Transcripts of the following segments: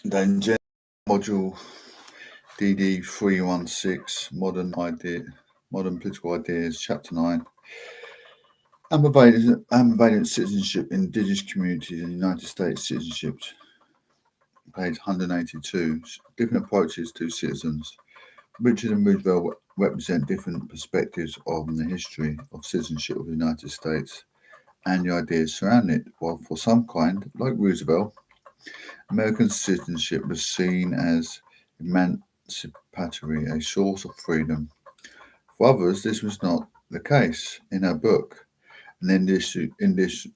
Then module DD316, modern political ideas, chapter 9. Ambivalent citizenship in indigenous communities in the United States citizenship, page 182. Different approaches to citizens. Richard and Roosevelt represent different perspectives on the history of citizenship of the United States and the ideas surrounding it. While for some kind, like Roosevelt, American citizenship was seen as emancipatory, a source of freedom. For others, this was not the case. In her book, An Indigenous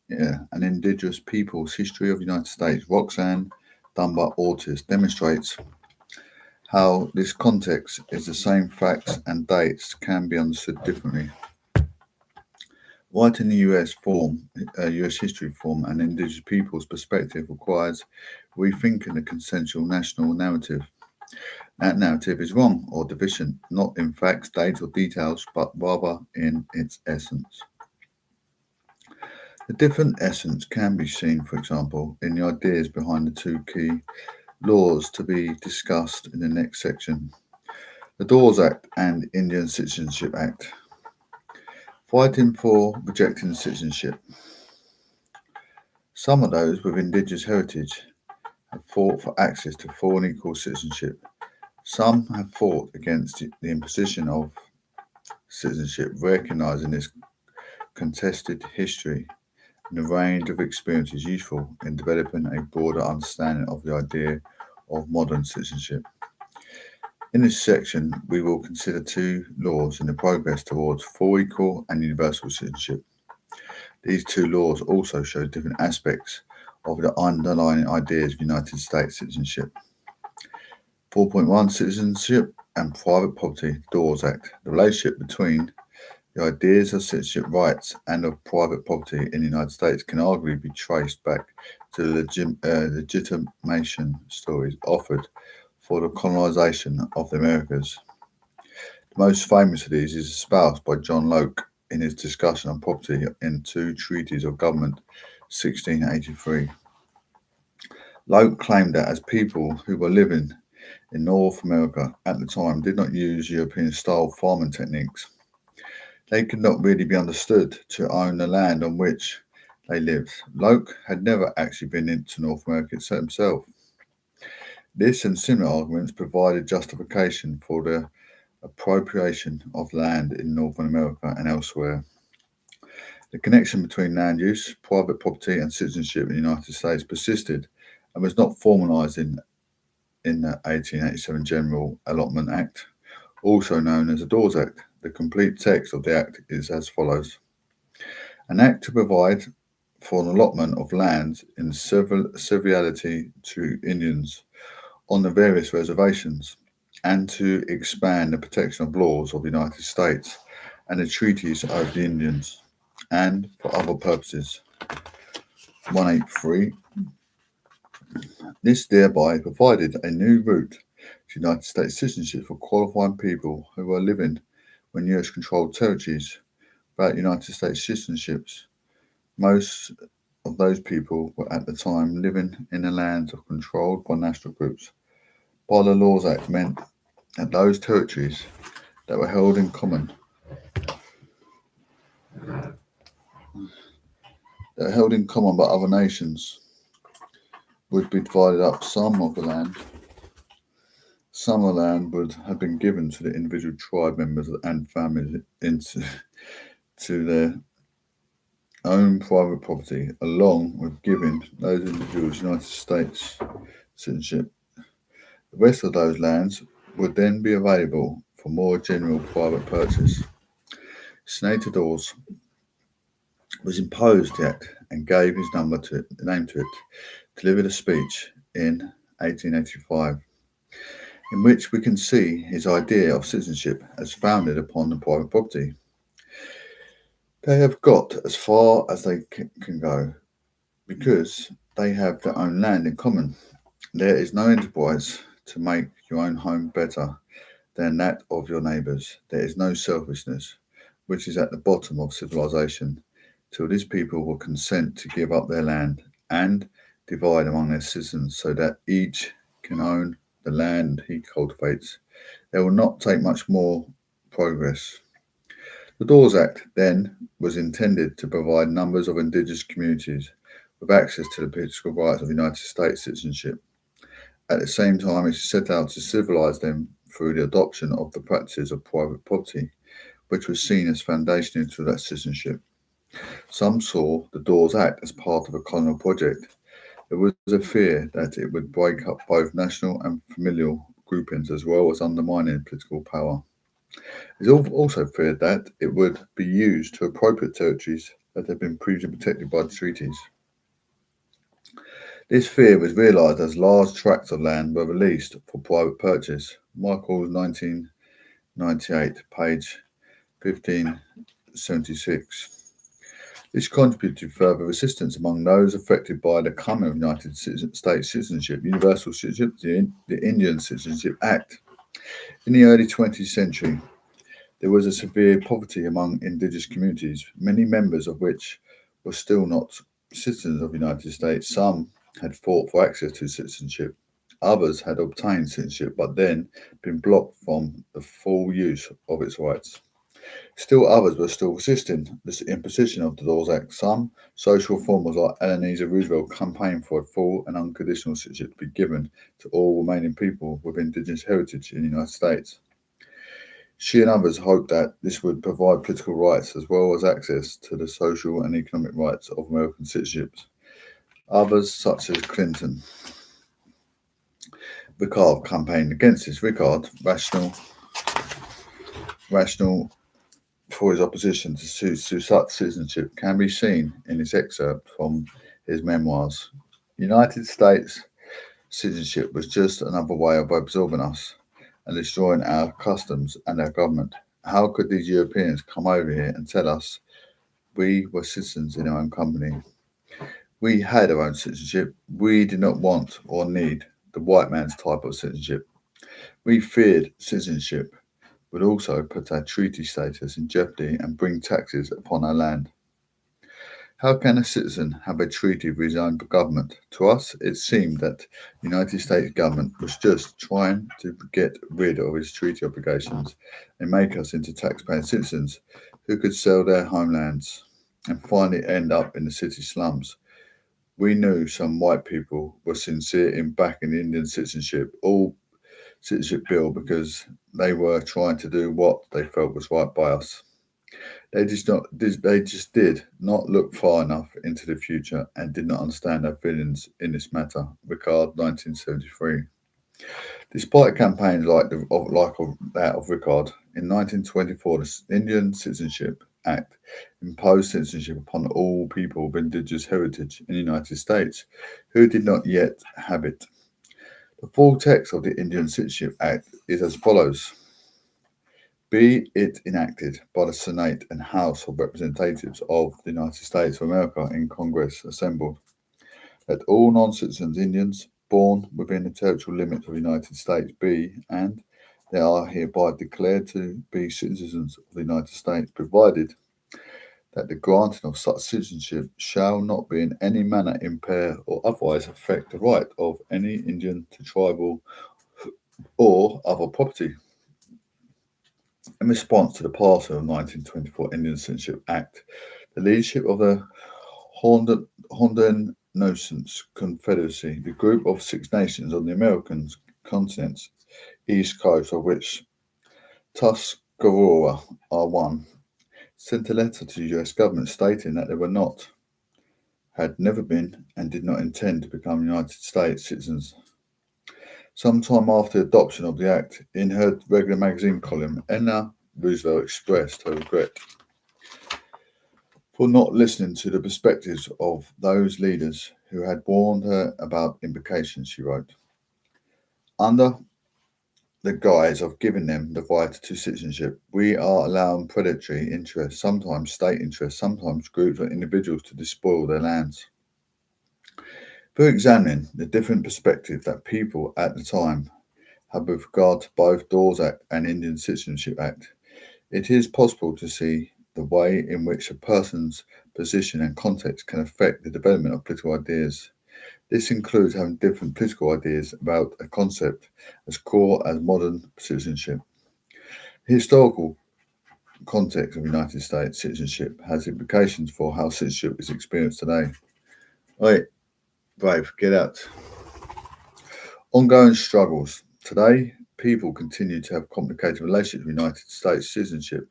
People's History of the United States, Roxanne Dunbar-Ortiz demonstrates how this context is the same facts and dates can be understood differently. Writing the US history form, an indigenous people's perspective requires rethinking the consensual national narrative. That narrative is wrong or deficient, not in facts, dates, or details, but rather in its essence. The different essence can be seen, for example, in the ideas behind the two key laws to be discussed in the next section: the Dawes Act and Indian Citizenship Act. Fighting for rejecting citizenship. Some of those with indigenous heritage have fought for access to full and equal citizenship. Some have fought against the imposition of citizenship, recognizing its contested history and a range of experiences useful in developing a broader understanding of the idea of modern citizenship. In this section, we will consider two laws in the progress towards full, equal, and universal citizenship. These two laws also show different aspects of the underlying ideas of United States citizenship. 4.1 Citizenship and Private Property, Dawes Act. The relationship between the ideas of citizenship rights and of private property in the United States can arguably be traced back to the legitimation stories offered for the colonization of the Americas. The most famous of these is espoused by John Locke in his discussion on property in Two Treaties of Government, 1683. Locke claimed that as people who were living in North America at the time did not use European-style farming techniques, they could not really be understood to own the land on which they lived. Locke had never actually been into North America himself. This and similar arguments provided justification for the appropriation of land in Northern America and elsewhere. The connection between land use, private property, and citizenship in the United States persisted and was not formalized in the 1887 General Allotment Act, also known as the Dawes Act. The complete text of the Act is as follows: an Act to provide for an allotment of land in severalty to Indians on the various reservations, and to expand the protection of laws of the United States and the treaties of the Indians, and for other purposes. 183. This thereby provided a new route to United States citizenship for qualifying people who were living in US-controlled territories without United States citizenships. Most of those people were at the time living in the lands controlled by national groups. By the Laws Act meant that those territories that were held in common by other nations would be divided up. Some of the land would have been given to the individual tribe members and families to their own private property, along with giving those individuals United States citizenship. The rest of those lands would then be available for more general private purchase. Senator Dawes was imposed the act and gave his name to it, delivered a speech in 1885, in which we can see his idea of citizenship as founded upon the private property. They have got as far as they can go because they have their own land in common. There is no enterprise to make your own home better than that of your neighbours. There is no selfishness, which is at the bottom of civilization, till these people will consent to give up their land and divide among their citizens so that each can own the land he cultivates. There will not take much more progress. The Dawes Act then was intended to provide numbers of indigenous communities with access to the political rights of United States citizenship. At the same time, it set out to civilise them through the adoption of the practices of private property, which was seen as foundational to that citizenship. Some saw the Dawes Act as part of a colonial project. There was a fear that it would break up both national and familial groupings as well as undermining political power. It is also feared that it would be used to appropriate territories that had been previously protected by the treaties. This fear was realised as large tracts of land were released for private purchase. Michael's 1998, page 1576. This contributed to further resistance among those affected by the coming of United States citizenship, universal citizenship, the Indian Citizenship Act. In the early 20th century, there was a severe poverty among indigenous communities, many members of which were still not citizens of the United States. Some had fought for access to citizenship. Others had obtained citizenship but then been blocked from the full use of its rights. Still others were still resisting the imposition of the Dawes Act. Some social reformers like Eleanor Roosevelt campaigned for a full and unconditional citizenship to be given to all remaining people with indigenous heritage in the United States. She and others hoped that this would provide political rights as well as access to the social and economic rights of American citizenships. Others, such as Clinton, Ricard campaigned against this. Ricard, rational for his opposition to such citizenship, can be seen in this excerpt from his memoirs. United States citizenship was just another way of absorbing us and destroying our customs and our government. How could these Europeans come over here and tell us we were citizens in our own company? We had our own citizenship. We did not want or need the white man's type of citizenship. We feared citizenship would also put our treaty status in jeopardy and bring taxes upon our land. How can a citizen have a treaty with his own government? To us, it seemed that the United States government was just trying to get rid of its treaty obligations and make us into taxpaying citizens who could sell their homelands and finally end up in the city slums. We knew some white people were sincere in backing the Indian citizenship bill because they were trying to do what they felt was right by us. They just did not look far enough into the future and did not understand our feelings in this matter. Ricard, 1973. Despite campaigns like that of Ricard, in 1924, the Indian Citizenship Act imposed citizenship upon all people of indigenous heritage in the United States who did not yet have it. The full text of the Indian Citizenship Act is as follows. Be it enacted by the Senate and House of Representatives of the United States of America in Congress assembled, that all non-citizens Indians born within the territorial limits of the United States be, and they are hereby declared to be citizens of the United States, provided that the granting of such citizenship shall not be in any manner impair or otherwise affect the right of any Indian to tribal or other property. In response to the passing of the 1924 Indian Citizenship Act, the leadership of the Haudenosaunee Confederacy, the group of 6 nations on the American continent's east coast, of which Tuscarora are one, sent a letter to the US government stating that they were not, had never been, and did not intend to become United States citizens. Sometime after the adoption of the Act, in her regular magazine column, Eleanor Roosevelt expressed her regret for not listening to the perspectives of those leaders who had warned her about implications, she wrote. Under the guise of giving them the right to citizenship, we are allowing predatory interests, sometimes state interests, sometimes groups or individuals to despoil their lands. Through examining the different perspectives that people at the time had with regard to both Dawes Act and Indian Citizenship Act, it is possible to see the way in which a person's position and context can affect the development of political ideas. This includes having different political ideas about a concept as core as modern citizenship. The historical context of United States citizenship has implications for how citizenship is experienced today. Right, Brave, get out. Ongoing struggles. Today, people continue to have complicated relationships with United States citizenship.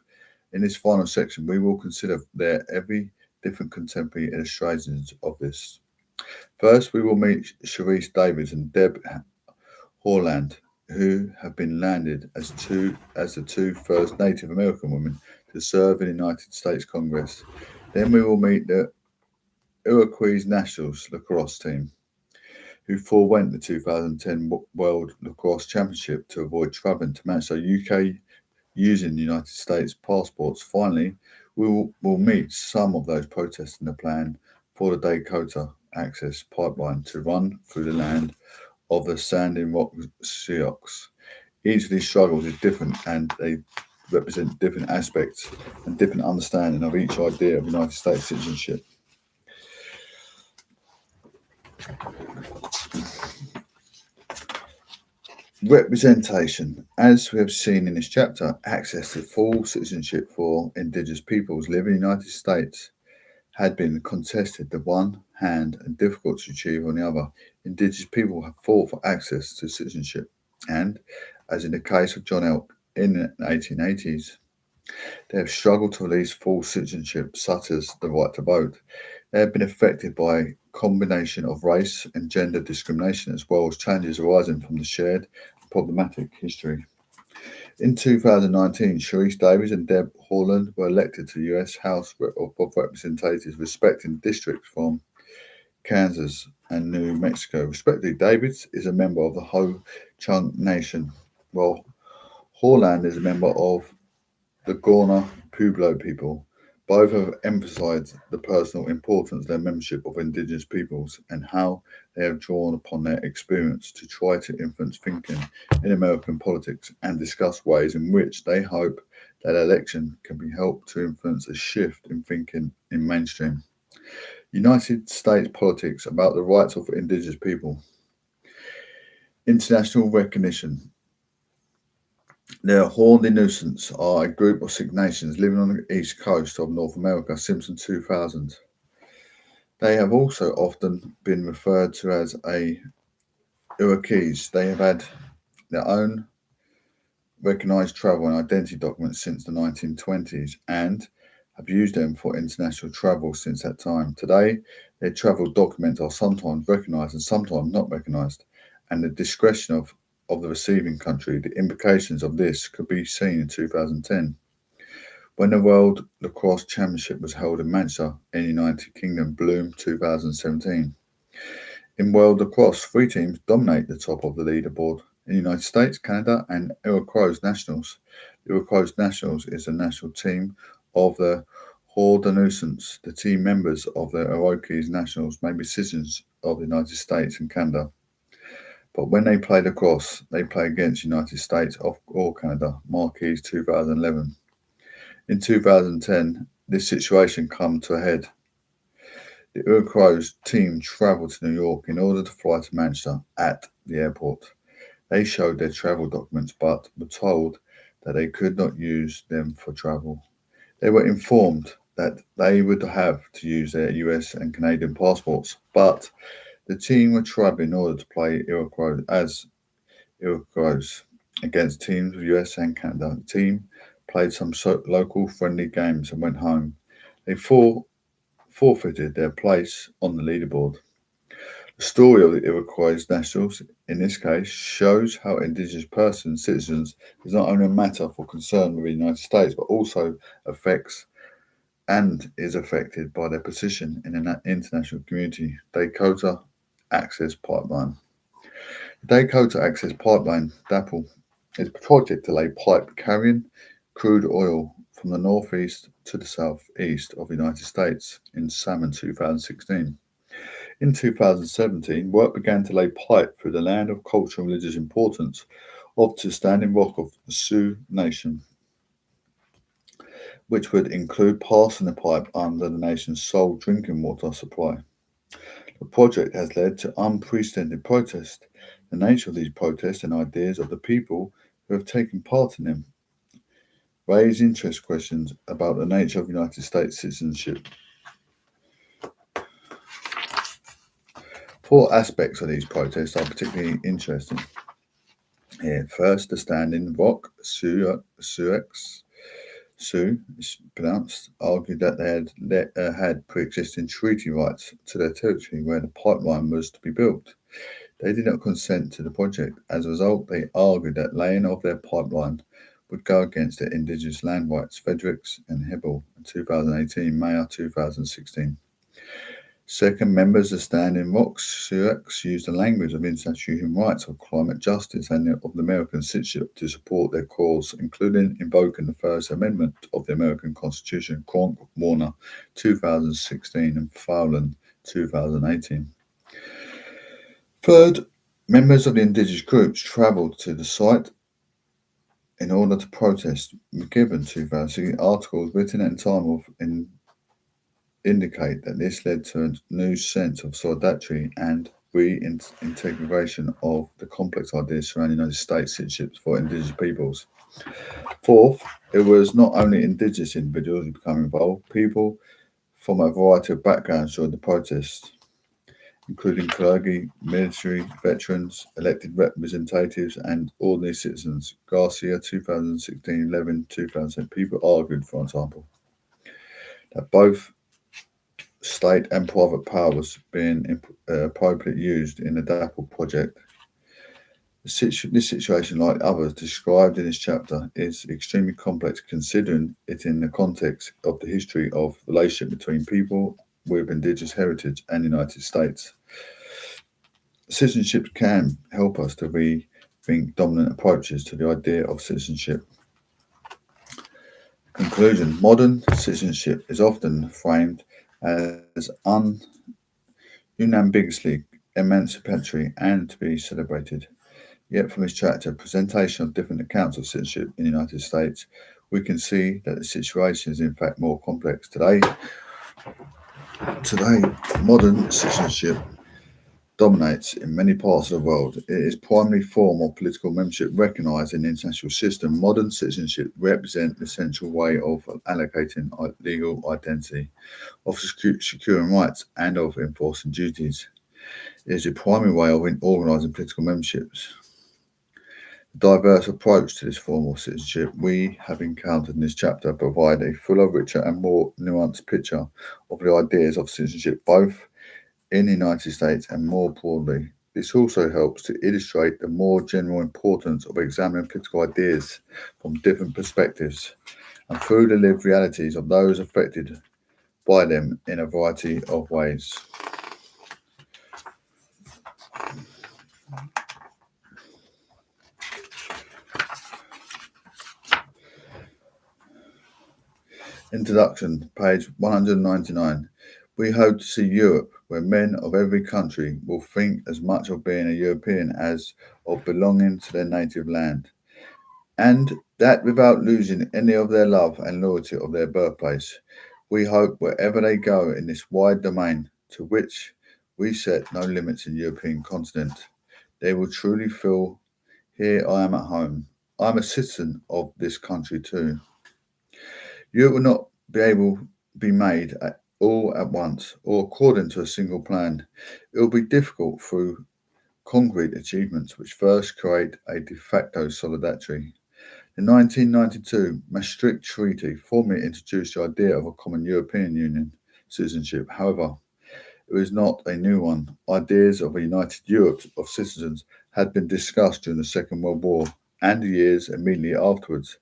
In this final section, we will consider their every different contemporary illustrations of this. First, we will meet Sharice Davids and Deb Horland, who have been landed as the two first Native American women to serve in the United States Congress. Then we will meet the Iroquois Nationals lacrosse team, who forewent the 2010 World Lacrosse Championship to avoid travelling to Manchester, UK, using the United States passports. Finally, we'll meet some of those protesting the plan for the Dakota Access Pipeline to run through the land of the Standing Rock Sioux. Each of these struggles is different and they represent different aspects and different understanding of each idea of United States citizenship. Representation. As we have seen in this chapter, access to full citizenship for Indigenous peoples living in the United States had been contested on one hand and difficult to achieve on the other. Indigenous people have fought for access to citizenship, and, as in the case of John Elk in the 1880s, they have struggled to release full citizenship, such as the right to vote. They have been affected by a combination of race and gender discrimination, as well as challenges arising from the shared problematic history. In 2019, Sharice Davies and Deb Haaland were elected to the US House of Representatives, respecting districts from Kansas and New Mexico. Respectively, Davies is a member of the Ho-Chunk Nation, while Haaland is a member of the Gorna Pueblo people. Both have emphasized the personal importance of their membership of Indigenous peoples and how they have drawn upon their experience to try to influence thinking in American politics and discuss ways in which they hope that election can be helped to influence a shift in thinking in mainstream United States politics about the rights of Indigenous people. International recognition. The Haudenosaunee are a group of Sikh nations living on the east coast of North America, Simpson 2000. They have also often been referred to as Iroquois. They have had their own recognised travel and identity documents since the 1920s and have used them for international travel since that time. Today, their travel documents are sometimes recognised and sometimes not recognised, and the discretion of the receiving country. The implications of this could be seen in 2010, when the World Lacrosse Championship was held in Manchester in the United Kingdom, Bloom 2017. In World Lacrosse, 3 teams dominate the top of the leaderboard in the United States, Canada, and Iroquois Nationals. The Iroquois Nationals is the national team of the Haudenosaunee. The team members of the Iroquois Nationals may be citizens of the United States and Canada. But when they play lacrosse, they play against the United States or Canada, Marquis 2011. In 2010, this situation came to a head. The Iroquois team travelled to New York in order to fly to Manchester at the airport. They showed their travel documents but were told that they could not use them for travel. They were informed that they would have to use their US and Canadian passports, but the team were travelling in order to play Iroquois against teams of US and Canada. The team played some local friendly games and went home. They forfeited their place on the leaderboard. The story of the Iroquois Nationals, in this case, shows how Indigenous persons, citizens, is not only a matter for concern with the United States, but also affects and is affected by their position in an international community. Dakota Access Pipeline. The Dakota Access Pipeline, DAPL, is a project to lay pipe carrying crude oil from the northeast to the southeast of the United States in Salmon 2016. In 2017, work began to lay pipe through the land of cultural and religious importance of the Standing Rock of the Sioux Nation, which would include passing the pipe under the nation's sole drinking water supply. The project has led to unprecedented protests. The nature of these protests and ideas of the people who have taken part in them raise interest questions about the nature of United States citizenship. Four aspects of these protests are particularly interesting here. First, the Standing Rock Sioux is pronounced, argued that they had pre-existing treaty rights to their territory where the pipeline was to be built. They did not consent to the project. As a result, they argued that laying of their pipeline would go against their indigenous land rights. Fredericks and Hebel in 2018, Mayor 2016. Second, members of Standing Rock Sioux used the language of international human rights, of climate justice, and of the American citizenship to support their cause, including invoking the First Amendment of the American Constitution. Cronk, Warner, 2016, and Fowland, 2018. Third, members of the indigenous groups travelled to the site in order to protest. McGibbon, 2016, articles written at the time of indicate that this led to a new sense of solidarity and reintegration of the complex ideas surrounding United States citizenships for indigenous peoples. Fourth, it was not only indigenous individuals who became involved, people from a variety of backgrounds joined the protests, including clergy, military veterans, elected representatives, and ordinary citizens. Garcia, 2016, 11, 2000. People argued, for example, that both state and private power was being appropriately used in the DAPL project. This situation, like others described in this chapter, is extremely complex considering it in the context of the history of relationship between people with indigenous heritage and the United States. Citizenship can help us to rethink dominant approaches to the idea of citizenship. Conclusion: modern citizenship is often framed as unambiguously emancipatory and to be celebrated. Yet from this chapter, presentation of different accounts of citizenship in the United States, we can see that the situation is in fact more complex. Today, modern citizenship dominates in many parts of the world. It is primary form of political membership recognised in the international system. Modern citizenship represents the central way of allocating legal identity, of securing rights, and of enforcing duties. It is a primary way of organising political memberships. The diverse approach to this form of citizenship we have encountered in this chapter provide a fuller, richer, and more nuanced picture of the ideas of citizenship, both in the United States and more broadly. This also helps to illustrate the more general importance of examining political ideas from different perspectives and through the lived realities of those affected by them in a variety of ways. Introduction, page 199. We hope to see Europe, where men of every country will think as much of being a European as of belonging to their native land, and that without losing any of their love and loyalty of their birthplace. We hope wherever they go in this wide domain, to which we set no limits in the European continent, they will truly feel, here I am at home. I am a citizen of this country too. Europe will not be able to be made all at once or according to a single plan. It will be difficult through concrete achievements which first create a de facto solidarity. The 1992 Maastricht Treaty formally introduced the idea of a common European Union citizenship. However, it was not a new one. Ideas of a united Europe of citizens had been discussed during the Second World War and the years immediately afterwards.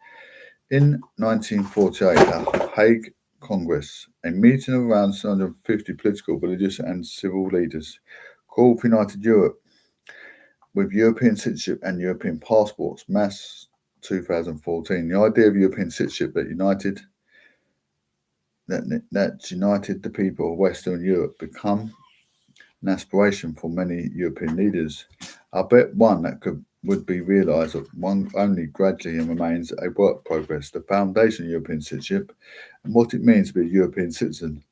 In 1948, at the Hague Congress, a meeting of around 750 political, religious, and civil leaders called for United Europe with European citizenship and European passports. Mass 2014. The idea of European citizenship that united the people of Western Europe become an aspiration for many European leaders. I bet one that would be realised that one only gradually and remains a work progress. The foundation of European citizenship and what it means to be a European citizen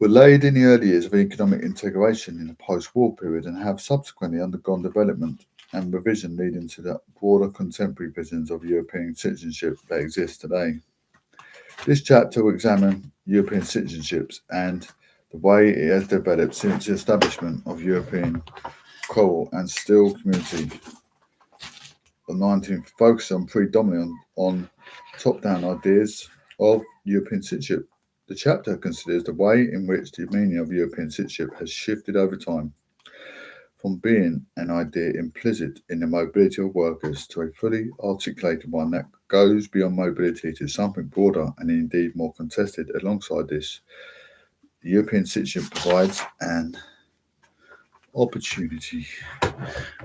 were laid in the early years of economic integration in the post-war period and have subsequently undergone development and revision leading to the broader contemporary visions of European citizenship that exist today. This chapter will examine European citizenships and the way it has developed since the establishment of European coal and steel community of 19th, focusing on predominantly on top-down ideas of European citizenship. The chapter considers the way in which the meaning of European citizenship has shifted over time, from being an idea implicit in the mobility of workers to a fully articulated one that goes beyond mobility to something broader and indeed more contested. Alongside this, the European citizenship provides an opportunity.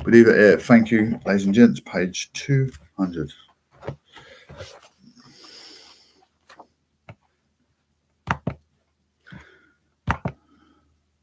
We'll leave it here. Thank you, ladies and gents. Page 200.